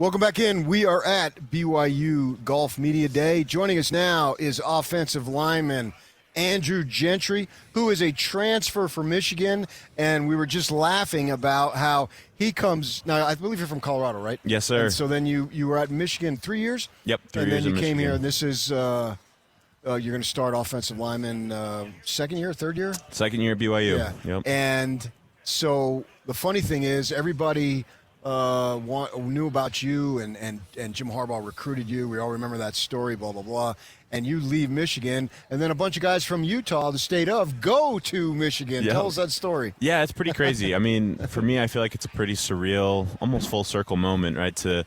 Welcome back in. We are at BYU Golf Media Day. Joining us now is offensive lineman Andrew Gentry, who is a transfer from Michigan, and we were just laughing about how he comes. Now, I believe you're from Colorado, right? Yes, sir. And so then you were at Michigan 3 years? Yep, 3 and years. And then you in came Michigan. here, and this is you're going to start offensive lineman second year, third year? Second year at BYU. Yeah. Yep. And so the funny thing is, everybody knew about you, and Jim Harbaugh recruited you. We all remember that story, blah, blah, blah. And you leave Michigan, and then a bunch of guys from Utah, the state of, go to Michigan. Yep. Tell us that story. Yeah, it's pretty crazy. I mean, for me, I feel like it's a pretty surreal, almost full circle moment, right? To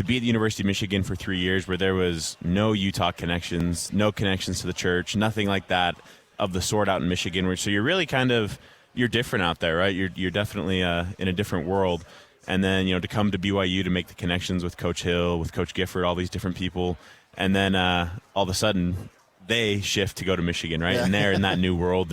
be at the University of Michigan for 3 years where there was no Utah connections, no connections to the church, nothing like that of the sort out in Michigan. So you're really you're different out there, right? You're definitely in a different world. And then, to come to BYU to make the connections with Coach Hill, with Coach Gifford, all these different people. And then all of a sudden they shift to go to Michigan, right? Yeah. And they're in that new world.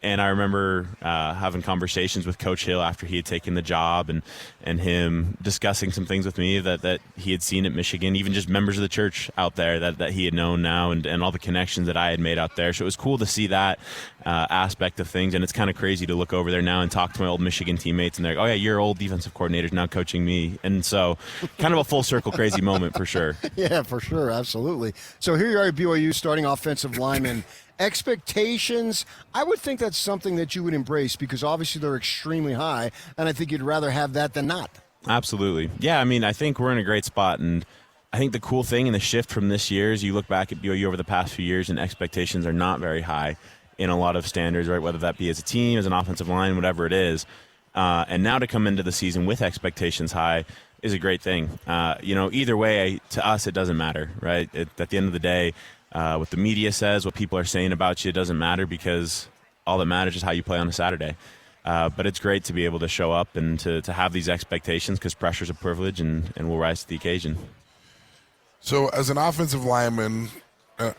And I remember having conversations with Coach Hill after he had taken the job and him discussing some things with me that he had seen at Michigan, even just members of the church out there that he had known now and all the connections that I had made out there. So it was cool to see that aspect of things. And it's kind of crazy to look over there now and talk to my old Michigan teammates and they're like, oh, yeah, your old defensive coordinator's now coaching me. And so kind of a full circle crazy moment for sure. Yeah, for sure. Absolutely. So here you are at BYU starting offensive lineman. Expectations, I would think that's something that you would embrace because obviously they're extremely high, and I think you'd rather have that than not. Absolutely. Yeah, I mean, I think we're in a great spot, and I think the cool thing and the shift from this year is you look back at BYU over the past few years and expectations are not very high in a lot of standards, right? Whether that be as a team, as an offensive line, whatever it is. And now to come into the season with expectations high is a great thing. Either way, to us, it doesn't matter, right? At the end of the day, what the media says, what people are saying about you, it doesn't matter because all that matters is how you play on a Saturday. But it's great to be able to show up and to have these expectations because pressure's a privilege and we'll rise to the occasion. So as an offensive lineman,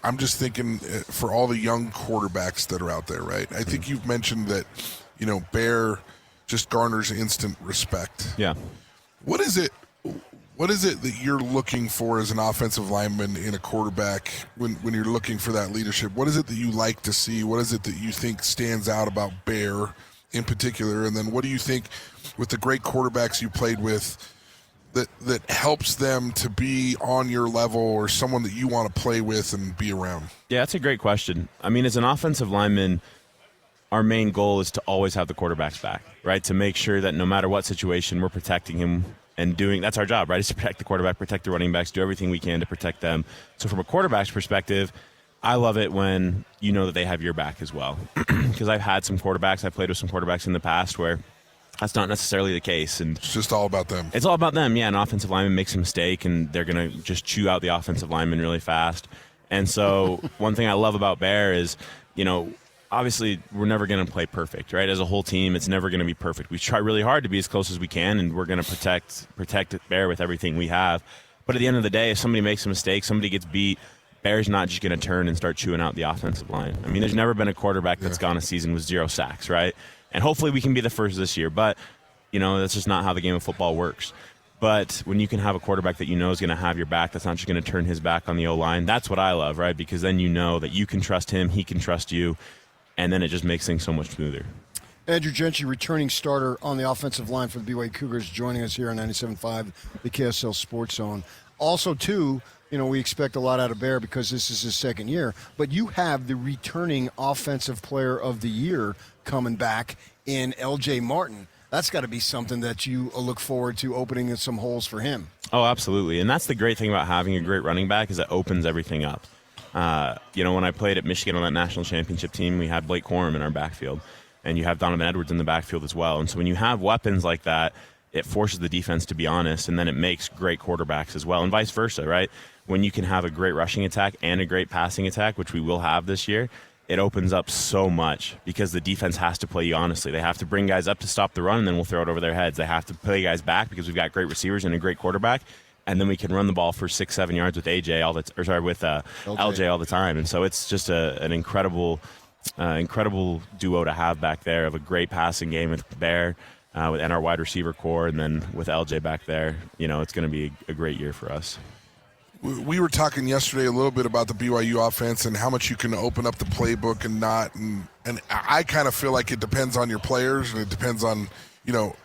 I'm just thinking for all the young quarterbacks that are out there, right? I think you've mentioned that, Bear just garners instant respect. Yeah. What is it that you're looking for as an offensive lineman in a quarterback when you're looking for that leadership? What is it that you like to see? What is it that you think stands out about Bear in particular? And then what do you think with the great quarterbacks you played with that helps them to be on your level or someone that you want to play with and be around? Yeah, that's a great question. I mean, as an offensive lineman, our main goal is to always have the quarterback's back, right? To make sure that no matter what situation, we're protecting him and that's our job, right? Is to protect the quarterback, protect the running backs, do everything we can to protect them. So from a quarterback's perspective, I love it when you know that they have your back as well. Because I've had some quarterbacks, I've played with some quarterbacks in the past where that's not necessarily the case. And it's just all about them. It's all about them, yeah. An offensive lineman makes a mistake and they're going to just chew out the offensive lineman really fast. And so one thing I love about Bear is, obviously, we're never going to play perfect, right? As a whole team, it's never going to be perfect. We try really hard to be as close as we can, and we're going to protect Bear with everything we have. But at the end of the day, if somebody makes a mistake, somebody gets beat, Bear's not just going to turn and start chewing out the offensive line. I mean, there's never been a quarterback that's gone a season with 0 sacks, right? And hopefully we can be the first this year. But, that's just not how the game of football works. But when you can have a quarterback that is going to have your back, that's not just going to turn his back on the O-line, that's what I love, right? Because then you know that you can trust him, he can trust you, and then it just makes things so much smoother. Andrew Gentry, returning starter on the offensive line for the BYU Cougars, joining us here on 97.5, the KSL Sports Zone. Also, too, we expect a lot out of Bear because this is his second year, but you have the returning Offensive Player of the Year coming back in LJ Martin. That's got to be something that you look forward to opening some holes for him. Oh, absolutely. And that's the great thing about having a great running back is it opens everything up. When I played at Michigan on that national championship team, we had Blake Corum in our backfield, and you have Donovan Edwards in the backfield as well. And so when you have weapons like that, it forces the defense to be honest, and then it makes great quarterbacks as well, and vice versa, right? When you can have a great rushing attack and a great passing attack, which we will have this year, it opens up so much because the defense has to play you honestly. They have to bring guys up to stop the run, and then we'll throw it over their heads. They have to play guys back because we've got great receivers and a great quarterback. And then we can run the ball for 6-7 yards with LJ all the time. And so it's just an incredible duo to have back there of a great passing game with Bear and our wide receiver core, and then with LJ back there, it's going to be a great year for us. We were talking yesterday a little bit about the BYU offense and how much you can open up the playbook and not. And I kind of feel like it depends on your players, and it depends on,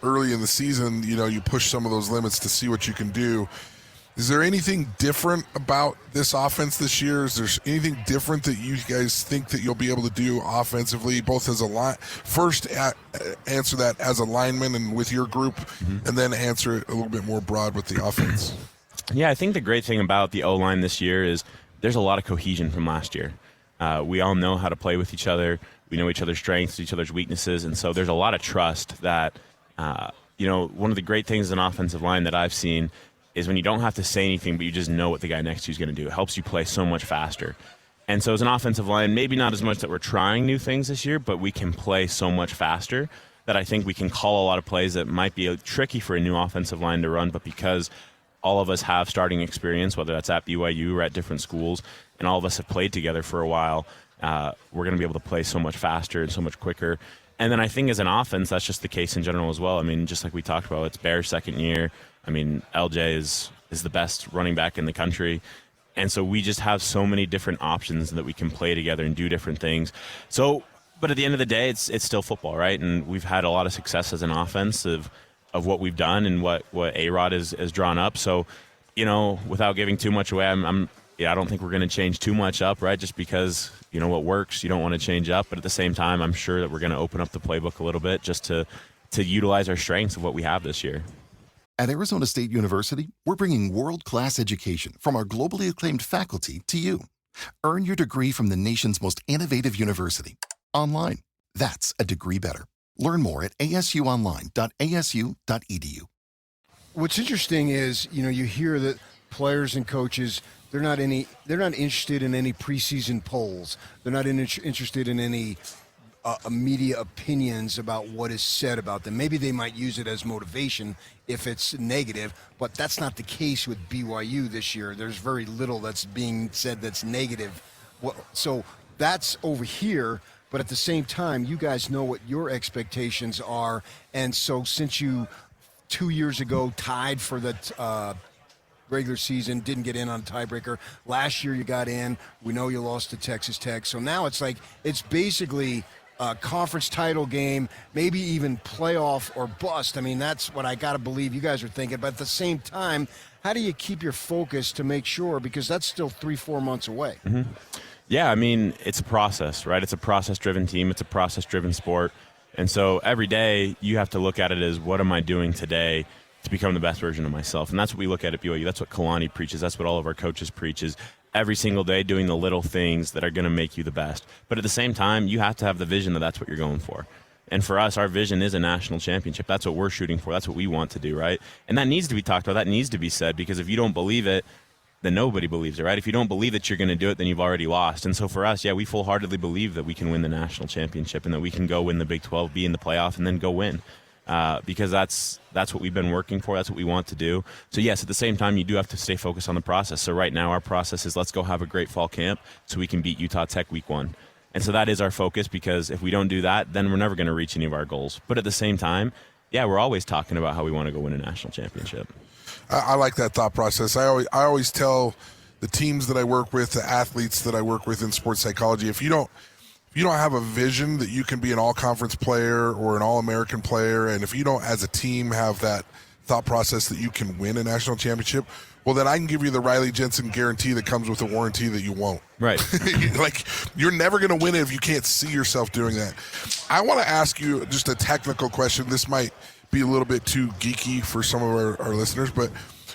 early in the season, you push some of those limits to see what you can do. Is there anything different about this offense this year? Is there anything different that you guys think that you'll be able to do offensively, both as a line? First, answer that as a lineman and with your group, and then answer it a little bit more broad with the offense. Yeah, I think the great thing about the O-line this year is there's a lot of cohesion from last year. We all know how to play with each other. We know each other's strengths, each other's weaknesses, and so there's a lot of trust that, one of the great things in offensive line that I've seen is when you don't have to say anything, but you just know what the guy next to you is going to do. It helps you play so much faster. And so as an offensive line, maybe not as much that we're trying new things this year, but we can play so much faster that I think we can call a lot of plays that might be tricky for a new offensive line to run, but because all of us have starting experience, whether that's at BYU or at different schools, and all of us have played together for a while, we're going to be able to play so much faster and so much quicker. And then I think as an offense, that's just the case in general as well. I mean, just like we talked about, it's Bear's second year. I mean, LJ is the best running back in the country. And so we just have so many different options that we can play together and do different things. So, but at the end of the day, it's still football, right? And we've had a lot of success as an offense of what we've done and what A-Rod has drawn up. So, without giving too much away, I don't think we're going to change too much up, right? Just because, what works, you don't want to change up. But at the same time, I'm sure that we're going to open up the playbook a little bit just to utilize our strengths of what we have this year. At Arizona State University, we're bringing world-class education from our globally acclaimed faculty to you. Earn your degree from the nation's most innovative university. Online. That's a degree better. Learn more at asuonline.asu.edu. What's interesting is, you hear that players and coaches, they're not interested in any preseason polls. They're not interested in any media opinions about what is said about them. Maybe they might use it as motivation if it's negative, but that's not the case with BYU this year. There's very little that's being said that's negative. So that's over here, but at the same time, you guys know what your expectations are. And so since you 2 years ago tied for the regular season, didn't get in on a tiebreaker. Last year you got in. We know you lost to Texas Tech. So now it's basically a conference title game, maybe even playoff or bust. I mean, that's what I got to believe you guys are thinking. But at the same time, how do you keep your focus to make sure, because that's still 3-4 months away? Mm-hmm. Yeah, I mean, it's a process, right? It's a process-driven team. It's a process-driven sport. And so every day you have to look at it as, what am I doing today to become the best version of myself? And that's what we look at BYU. That's what Kalani preaches. That's what all of our coaches preach, is every single day doing the little things that are going to make you the best. But at the same time, you have to have the vision that that's what you're going for. And for us, our vision is a national championship. That's what we're shooting for. That's what we want to do, right? And that needs to be talked about. That needs to be said, because if you don't believe it, then nobody believes it, right? If you don't believe that you're going to do it, then you've already lost. And so for us, we full-heartedly believe that we can win the national championship and that we can go win the Big 12, be in the playoff, and then go win. Because that's what we've been working for. That's what we want to do. So yes, at the same time, you do have to stay focused on the process. So right now, our process is, let's go have a great fall camp so we can beat Utah Tech week 1. And so that is our focus, because if we don't do that, then we're never going to reach any of our goals. But at the same time, we're always talking about how we want to go win a national championship. I like that thought process. I always tell the teams that I work with, the athletes that I work with in sports psychology, if you don't have a vision that you can be an all-conference player or an all-American player, and if you don't, as a team, have that thought process that you can win a national championship, well, then I can give you the Riley Jensen guarantee that comes with a warranty that you won't. Right. Like, you're never going to win it if you can't see yourself doing that. I want to ask you just a technical question. This might be a little bit too geeky for some of our listeners, but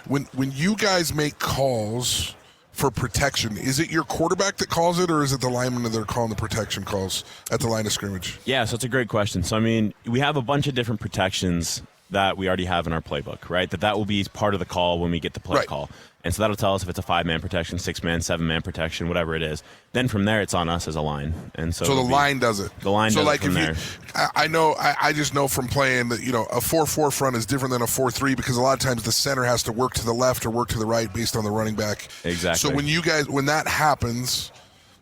when you guys make calls for protection, is it your quarterback that calls it, or is it the linemen that are calling the protection calls at the line of scrimmage? Yeah, so it's a great question. So, I mean, we have a bunch of different protections that we already have in our playbook, right? That will be part of the call when we get the play call. And so that'll tell us if it's a 5-man protection, 6-man, 7-man protection, whatever it is. Then from there, it's on us as a line. And so the line does it. The line does it from there. I just know from playing that, a 4-4 front is different than a 4-3, because a lot of times the center has to work to the left or work to the right based on the running back. Exactly. So when that happens,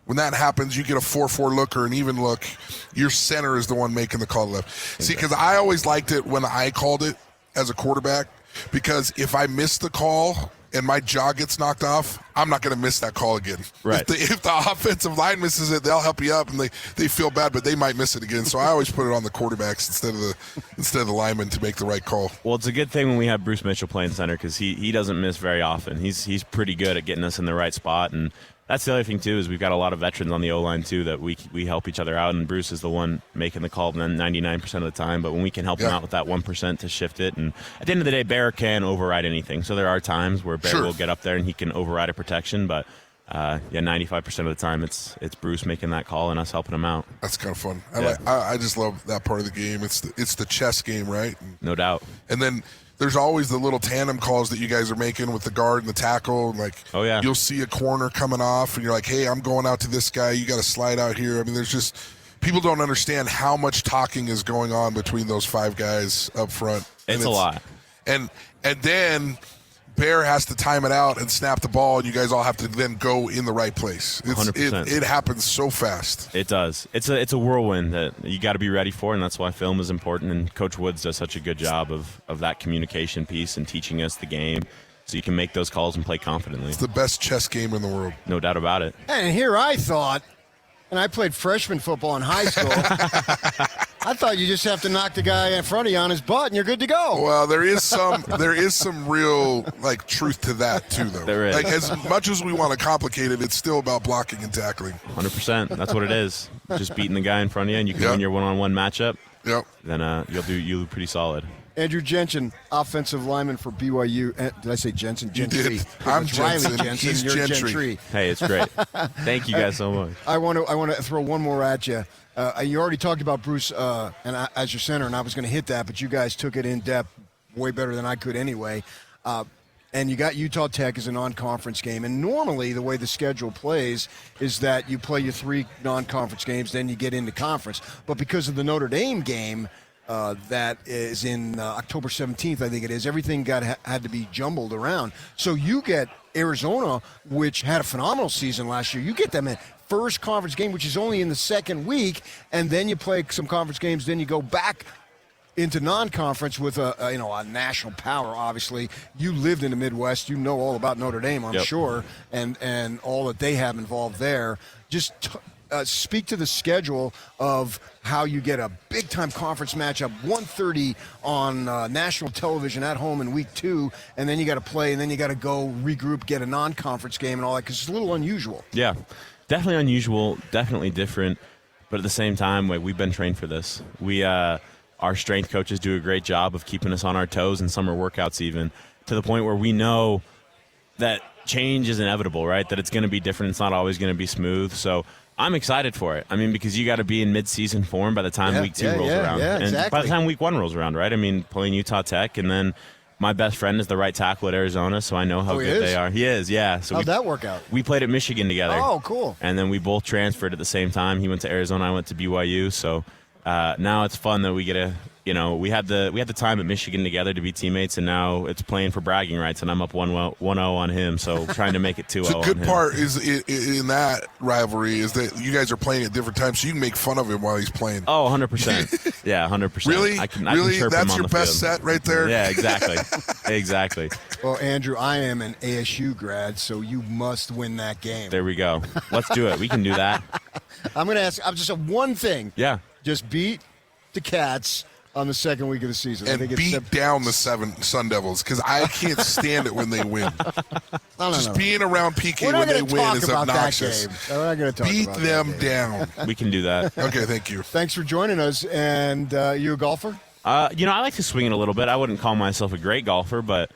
When that happens, you get a 4-4 look or an even look. Your center is the one making the call left. Exactly. See, because I always liked it when I called it as a quarterback, because if I miss the call and my jaw gets knocked off, I'm not going to miss that call again. Right. If the offensive line misses it, they'll help you up, and they feel bad, but they might miss it again. So I always put it on the quarterbacks instead of the linemen to make the right call. Well, it's a good thing when we have Bruce Mitchell playing center, because he doesn't miss very often. He's pretty good at getting us in the right spot, and that's the other thing, too, is we've got a lot of veterans on the O-line, too, that we help each other out, and Bruce is the one making the call 99% of the time. But when we can help him out with that 1% to shift it, and at the end of the day, Bear can override anything. So there are times where Bear will get up there and he can override a protection, but 95% of the time it's Bruce making that call and us helping him out. That's kind of fun. I just love that part of the game. It's the chess game, right? No doubt. And then there's always the little tandem calls that you guys are making with the guard and the tackle. Like, you'll see a corner coming off, and you're like, hey, I'm going out to this guy. You got to slide out here. I mean, there's just people don't understand how much talking is going on between those 5 guys up front. It's a lot. And then Bear has to time it out and snap the ball, and you guys all have to then go in the right place. 100%. It happens so fast. It does. It's a whirlwind that you got to be ready for, and that's why film is important. And Coach Woods does such a good job of that communication piece and teaching us the game, so you can make those calls and play confidently. It's the best chess game in the world. No doubt about it. And here I thought, and I played freshman football in high school, I thought you just have to knock the guy in front of you on his butt and you're good to go. Well, there is some real truth to that too, though. There is. As much as we want to complicate it, it's still about blocking and tackling. 100%. That's what it is. Just beating the guy in front of you, and you can win your one-on-one matchup. Yep. Then you'll do pretty solid. Andrew Gentry, offensive lineman for BYU. Did I say Jensen? Gentry. I'm Riley Jensen. Jensen. He's You're Gentry. Hey, it's great. Thank you guys so much. I want to throw one more at you. You already talked about Bruce as your center, and I was going to hit that, but you guys took it in depth way better than I could anyway. And you got Utah Tech as a non-conference game. And normally the way the schedule plays is that you play your 3 non-conference games, then you get into conference. But because of the Notre Dame game that is in October 17th, I think it is, everything had to be jumbled around. So you get Arizona, which had a phenomenal season last year. You get them at first conference game, which is only in the second week, and then you play some conference games, then you go back into non-conference with a national power. Obviously, you lived in the Midwest, you know all about Notre Dame, I'm sure, and all that they have involved there. Just speak to the schedule of how you get a big-time conference matchup, 1:30 on national television at home in week 2, and then you got to play, and then you got to go regroup, get a non-conference game and all that, because it's a little unusual. Yeah, definitely unusual, definitely different, but at the same time, we've been trained for this. Our strength coaches do a great job of keeping us on our toes in summer workouts, even to the point where we know that change is inevitable, right? That it's going to be different. It's not always going to be smooth. So I'm excited for it. I mean, because you got to be in mid-season form by the time week 2 rolls around. Yeah, and exactly. by the time week 1 rolls around, right? I mean, playing Utah Tech, and then my best friend is the right tackle at Arizona, so I know how good they are. He is, yeah. So how'd that work out? We played at Michigan together. Oh, cool. And then we both transferred at the same time. He went to Arizona, I went to BYU. So now it's fun that we get to, we had the time at Michigan together to be teammates, and now it's playing for bragging rights, and I'm up 1-0 on him, so trying to make it 2-0 The good on him. part is in that rivalry is that you guys are playing at different times, so you can make fun of him while he's playing. Oh, 100%. Yeah, 100%. Really? I can really? chirp That's him on your the best field. set right there? Yeah, exactly. Exactly. Well, Andrew, I am an ASU grad, so you must win that game. There we go. Let's do it. We can do that. I'm going to ask just one thing. Yeah. Just beat the Cats on the second week of the season. And beat down the Sun Devils, because I can't stand it when they win. Just being around PK when they win is obnoxious. We're not going to talk Beat about them down. We can do that. Okay, thank you. Thanks for joining us. And you a golfer? I like to swing it a little bit. I wouldn't call myself a great golfer, but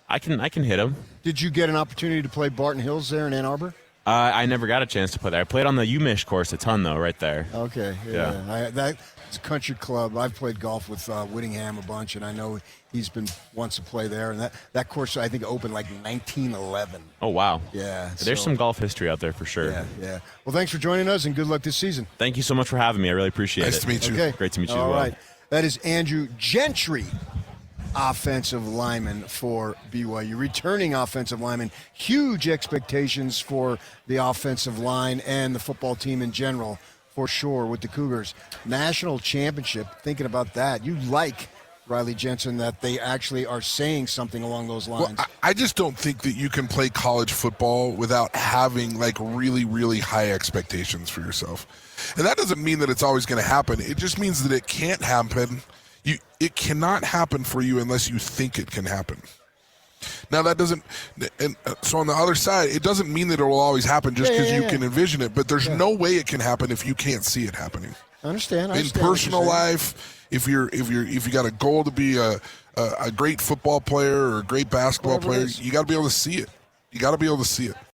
I can hit them. Did you get an opportunity to play Barton Hills there in Ann Arbor? I never got a chance to play there. I played on the UMich course a ton, though, right there. Okay, yeah. It's a country club. I've played golf with Whittingham a bunch, and I know he's wants to play there. And that course, I think, opened like 1911. Oh, wow. Yeah. There's some golf history out there for sure. Yeah. Well, thanks for joining us, and good luck this season. Thank you so much for having me. I really appreciate it. Nice to meet you. Okay. Great to meet you as All well. right. That is Andrew Gentry, offensive lineman for BYU, returning offensive lineman. Huge expectations for the offensive line and the football team in general, for sure, with the Cougars. National championship, thinking about that. You like, Riley Jensen, that they actually are saying something along those lines. Well, I just don't think that you can play college football without having like really, really high expectations for yourself. And that doesn't mean that it's always going to happen. It just means that it can't happen. It cannot happen for you unless you think it can happen. Now that doesn't, and so on the other side, it doesn't mean that it will always happen just because you can envision it. But there's no way it can happen if you can't see it happening. I understand. In personal life, if you got a goal to be a great football player or a great basketball player, you got to be able to see it. You got to be able to see it.